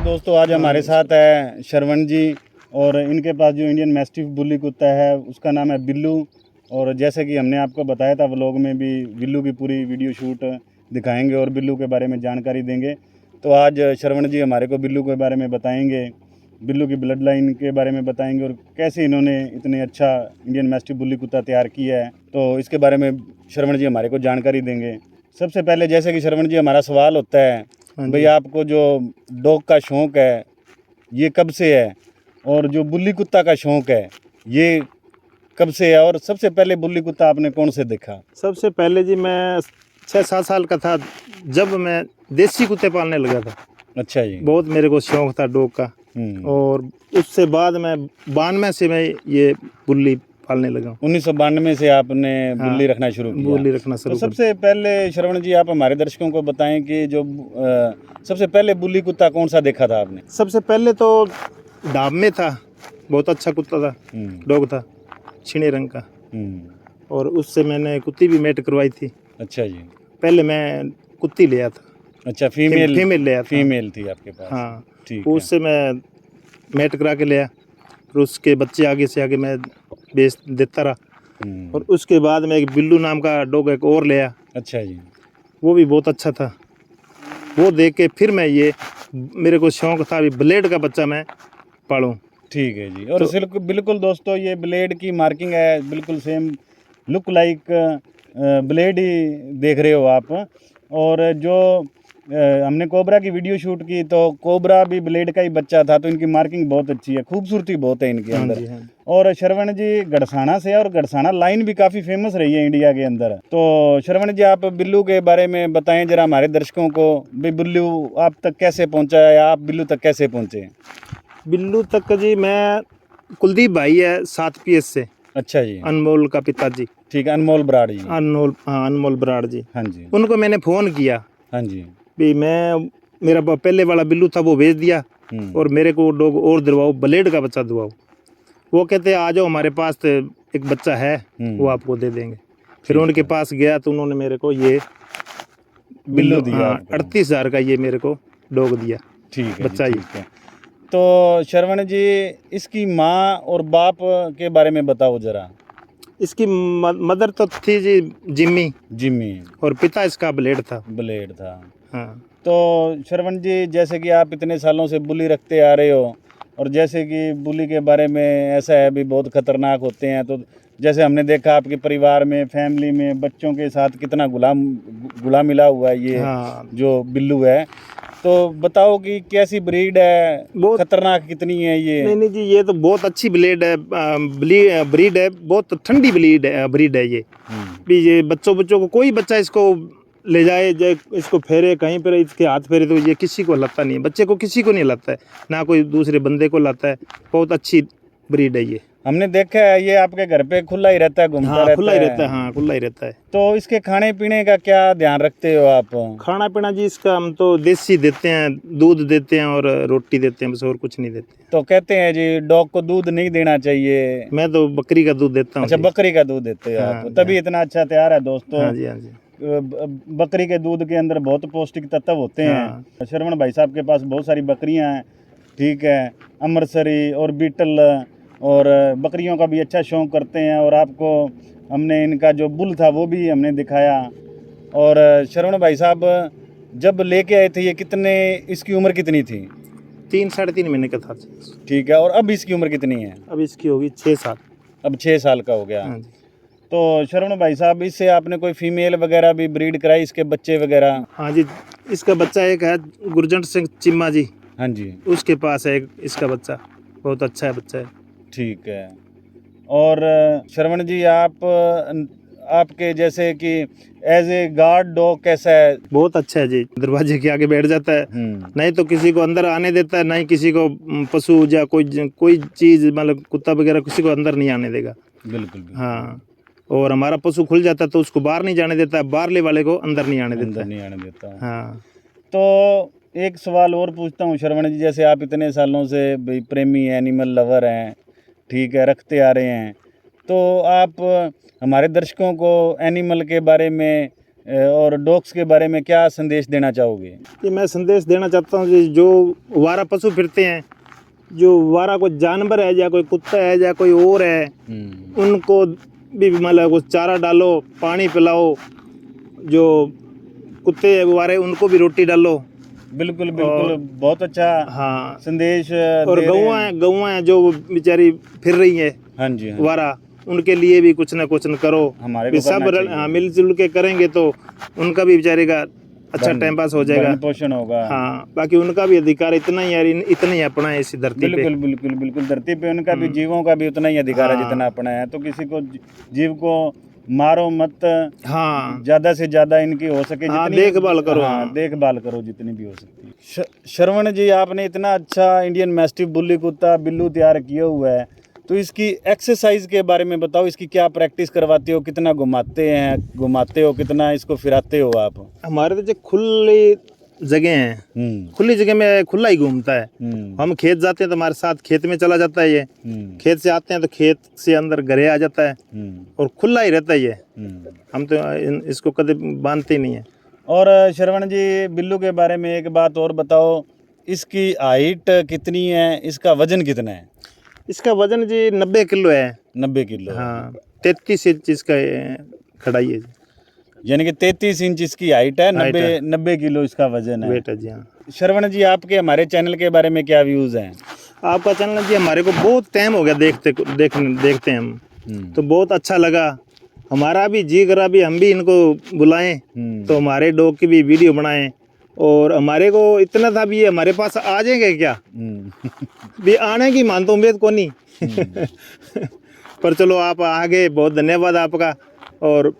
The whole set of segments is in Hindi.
दोस्तों आज हमारे साथ है श्रवण जी और इनके पास जो इंडियन मैस्टिफ बुली कुत्ता है उसका नाम है बिल्लू। और जैसे कि हमने आपको बताया था व्लॉग में भी, बिल्लू की पूरी वीडियो शूट दिखाएंगे और बिल्लू के बारे में जानकारी देंगे। तो आज श्रवण जी हमारे को बिल्लू के बारे में बताएंगे, बिल्लू की ब्लड लाइन के बारे में बताएंगे और कैसे इन्होंने इतने अच्छा इंडियन मैस्टिफ बुली कुत्ता तैयार किया है। तो इसके बारे में श्रवण जी हमारे को जानकारी देंगे। सबसे पहले जैसे कि श्रवण जी हमारा सवाल होता है भाई, आपको जो डॉग का शौक़ है ये कब से है, और जो बुल्ली कुत्ता का शौक़ है ये कब से है, और सबसे पहले बुल्ली कुत्ता आपने कौन से देखा? सबसे पहले जी मैं 6-7 साल का था जब मैं देसी कुत्ते पालने लगा था। अच्छा जी। बहुत मेरे को शौक़ था डॉग का। और उससे बाद मैं 92 से मैं ये बुल्ली पालने लगा। 1992 से आपने बुल्ली रखना शुरू किया। बुल्ली रखना तो शुरू कर सबसे पहले श्रवण जी आप हमारे दर्शकों को बताएं कि जो सबसे पहले बुल्ली कुत्ता कौन सा देखा था आपने? सबसे पहले तो डाब में था, बहुत अच्छा कुत्ता था, डॉग था, छीने रंग का। और उससे मैंने कुत्ती भी मेट करवाई थी। अच्छा जी। पहले मैं कुत्ती लिया था। अच्छा, फीमेल लिया था। फीमेल थी आपके पास? हाँ, ठीक है। उससे मैं मेट करा के लिया, फिर उसके बच्चे आगे से आगे मैं बेच देता रहा। और उसके बाद मैं एक बिल्लू नाम का डॉग एक और लिया। अच्छा जी। वो भी बहुत अच्छा था। वो देख के फिर मैं ये मेरे को शौक था अभी ब्लेड का बच्चा मैं पालूं। ठीक है जी। और तो बिल्कुल दोस्तों ये ब्लेड की मार्किंग है, बिल्कुल सेम लुक लाइक ब्लेड ही देख रहे हो आप। और जो हमने कोबरा की वीडियो शूट की तो कोबरा भी ब्लेड का ही बच्चा था, तो इनकी मार्किंग बहुत अच्छी है, खूबसूरती बहुत है इनके अंदर। हाँ। और श्रवण जी गड़साना से, और गड़साना लाइन भी काफ़ी फेमस रही है इंडिया के अंदर। तो श्रवण जी आप बिल्लू के बारे में बताएं जरा हमारे दर्शकों को, भी बिल्लू आप तक कैसे पहुंचा है, आप बिल्लू तक कैसे पहुंचे? बिल्लू तक जी मैं कुलदीप भाई है 7 PS से। अच्छा जी। अनमोल का पिताजी। ठीक है, अनमोल बराड़ जी। अनमोल बराड़ जी। हाँ जी। उनको मैंने फ़ोन किया। हाँ जी। भी मैं मेरा पहले वाला बिल्लू था वो भेज दिया और मेरे को डॉग और दिलवाओ, ब्लेड का बच्चा दिलवाओ। वो कहते आ जाओ हमारे पास तो एक बच्चा है वो आपको दे देंगे। फिर उनके पास गया तो उन्होंने मेरे को ये बिल्लू दिया। 38,000 का ये मेरे को डॉग दिया। ठीक है बच्चा ही। तो श्रवण जी इसकी माँ और बाप के बारे में बताओ जरा। इसकी मदर तो थी जी जिम्मी और पिता इसका ब्लेड था। हाँ। तो श्रवण जी जैसे कि आप इतने सालों से बुली रखते आ रहे हो, और जैसे कि बुली के बारे में ऐसा है भी बहुत ख़तरनाक होते हैं, तो जैसे हमने देखा आपके परिवार में, फैमिली में, बच्चों के साथ कितना गुलाम मिला हुआ है ये। हाँ। जो बिल्लू है, तो बताओ कि कैसी ब्रीड है, बहुत खतरनाक कितनी है ये? नहीं जी, ये तो बहुत अच्छी ब्रीड है, ब्रीड है, बहुत ठंडी ब्रीड है ये। भी ये बच्चों को कोई बच्चा इसको ले जाए, इसको फेरे कहीं पर, इसके हाथ फेरे तो ये किसी को लगता नहीं है, बच्चे को किसी को नहीं लगता है, ना कोई दूसरे बंदे को लगता है। बहुत अच्छी ब्रीड है ये। हमने देखा है ये आपके घर पे खुला ही रहता है, घूमता रहता है। खुला ही रहता है। हाँ, खुला ही रहता है। तो इसके खाने पीने का क्या ध्यान रखते हो आप? खाना पीना जी इसका हम तो देसी देते हैं, दूध देते हैं और रोटी देते हैं, बस और कुछ नहीं देते। तो कहते हैं जी डॉग को दूध नहीं देना चाहिए। मैं तो बकरी का दूध देता हूँ। अच्छा, बकरी का दूध देते हो आप, तभी इतना अच्छा तैयार है दोस्तों। हाँ जी, हाँ जी। बकरी के दूध के अंदर बहुत पौष्टिक तत्व होते हैं। श्रवण भाई साहब के पास बहुत सारी बकरियां हैं, ठीक है, अमृतसरी और बीटल, और बकरियों का भी अच्छा शौक करते हैं। और आपको हमने इनका जो बुल था वो भी हमने दिखाया। और श्रवण भाई साहब जब लेके आए थे ये इसकी उम्र कितनी थी? 3 साढ़े 3 महीने का था। ठीक है, और अब इसकी उम्र कितनी है? अब इसकी होगी 6 साल। अब 6 साल का हो गया। तो श्रवण भाई साहब इससे आपने कोई फीमेल वगैरह भी ब्रीड कराई, इसके बच्चे वगैरह? हाँ जी, इसका बच्चा एक है गुरजंट सिंह चिम्मा जी। हाँ जी, उसके पास है इसका बच्चा, बहुत अच्छा है बच्चा है। ठीक है। और श्रवण जी आपके जैसे कि एज ए गार्ड डॉग कैसा है? बहुत अच्छा है जी, दरवाजे के आगे बैठ जाता है, नहीं तो किसी को अंदर आने देता है, नहीं किसी को पशु या कोई चीज़ मतलब कुत्ता वगैरह किसी को अंदर नहीं आने देगा। बिल्कुल। हाँ, और हमारा पशु खुल जाता है तो उसको बाहर नहीं जाने देता, बाहरले वाले को अंदर नहीं आने देता। हाँ। तो एक सवाल और पूछता हूँ श्रवण जी, जैसे आप इतने सालों से भाई प्रेमी एनिमल लवर हैं, ठीक है, रखते आ रहे हैं, तो आप हमारे दर्शकों को एनिमल के बारे में और डॉग्स के बारे में क्या संदेश देना चाहोगे? कि मैं संदेश देना चाहता हूँ कि जो वारा पशु फिरते हैं, जो वारा कोई जानवर है या कोई कुत्ता है या कोई और है, उनको भी मतलब कुछ चारा डालो, पानी पिलाओ, जो कुत्ते वारे उनको भी रोटी डालो। बिल्कुल, बहुत अच्छा हाँ संदेश। और गौआँ हैं जो बेचारी फिर रही है, हाँ जी, वारा, उनके लिए भी कुछ ना करो। हमारे सब मिलजुल के करेंगे तो उनका भी बेचारे का अच्छा टाइम पास हो जाएगा, पोषण होगा। हाँ, बाकी उनका भी अधिकार इतना ही अपना है इस धरती पे। बिल्कुल धरती पे उनका भी, जीवों का भी उतना ही अधिकार है जितना अपना है। तो किसी को जीव को मारो मत, हाँ ज्यादा से ज्यादा इनकी हो सके हाँ, जितनी देखभाल करो। हाँ, देखभाल करो जितनी भी हो सकती है। श्रवण जी, आपने इतना अच्छा इंडियन मैस्टिफ बुल्ली कुत्ता बिल्लू तैयार किया हुआ है, तो इसकी एक्सरसाइज के बारे में बताओ। इसकी क्या प्रैक्टिस करवाते हो, कितना घुमाते हो, कितना इसको फिराते हो आप? हमारे तो जो खुली जगह है, खुली जगह में खुला ही घूमता है। हम खेत जाते हैं तो हमारे साथ खेत में चला जाता है ये। खेत से आते हैं तो खेत से अंदर घरे आ जाता है और खुला ही रहता है ये। हम तो इसको कभी बांधते ही नहीं है। और श्रवण जी, बिल्लू के बारे में एक बात और बताओ, इसकी हाइट कितनी है, इसका वजन कितना है? इसका वजन जी 90 किलो है। 90 किलो? हाँ, 33 इंच इसका खड़ाई है जी। यानी कि 33 इंच इसकी हाइट है, 90 किलो इसका वजन है। वेट है जी। हाँ श्रवण जी, आपके हमारे चैनल के बारे में क्या व्यूज़ हैं? आपका चैनल जी हमारे को बहुत टाइम हो गया देखते हैं हम, तो बहुत अच्छा लगा। हमारा भी जी करा भी हम भी इनको बुलाएं तो हमारे डॉग की भी वीडियो बनाएं। और हमारे को इतना था भी ये हमारे पास आ जाएंगे क्या, भी आने की मान तो उम्मीद को नहीं पर चलो आप आ गए, बहुत धन्यवाद आपका। और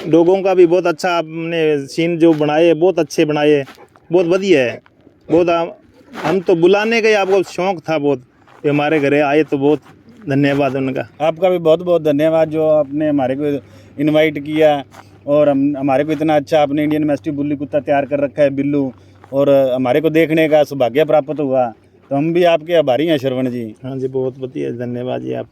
डॉगों का भी बहुत अच्छा आपने सीन जो बनाए, बहुत अच्छे बनाए, बहुत बढ़िया है। बहुत हम तो बुलाने का ही आपको शौक था बहुत, ये हमारे घरे आए तो बहुत धन्यवाद उनका। आपका भी बहुत बहुत धन्यवाद जो आपने हमारे को इनवाइट किया और हमारे को इतना अच्छा आपने इंडियन मैस्टिफ बुल्ली कुत्ता तैयार कर रखा है बिल्लू, और हमारे को देखने का सौभाग्य प्राप्त हुआ, तो हम भी आपके आभारी हैं श्रवण जी। हाँ जी, बहुत बढ़िया, धन्यवाद जी आप।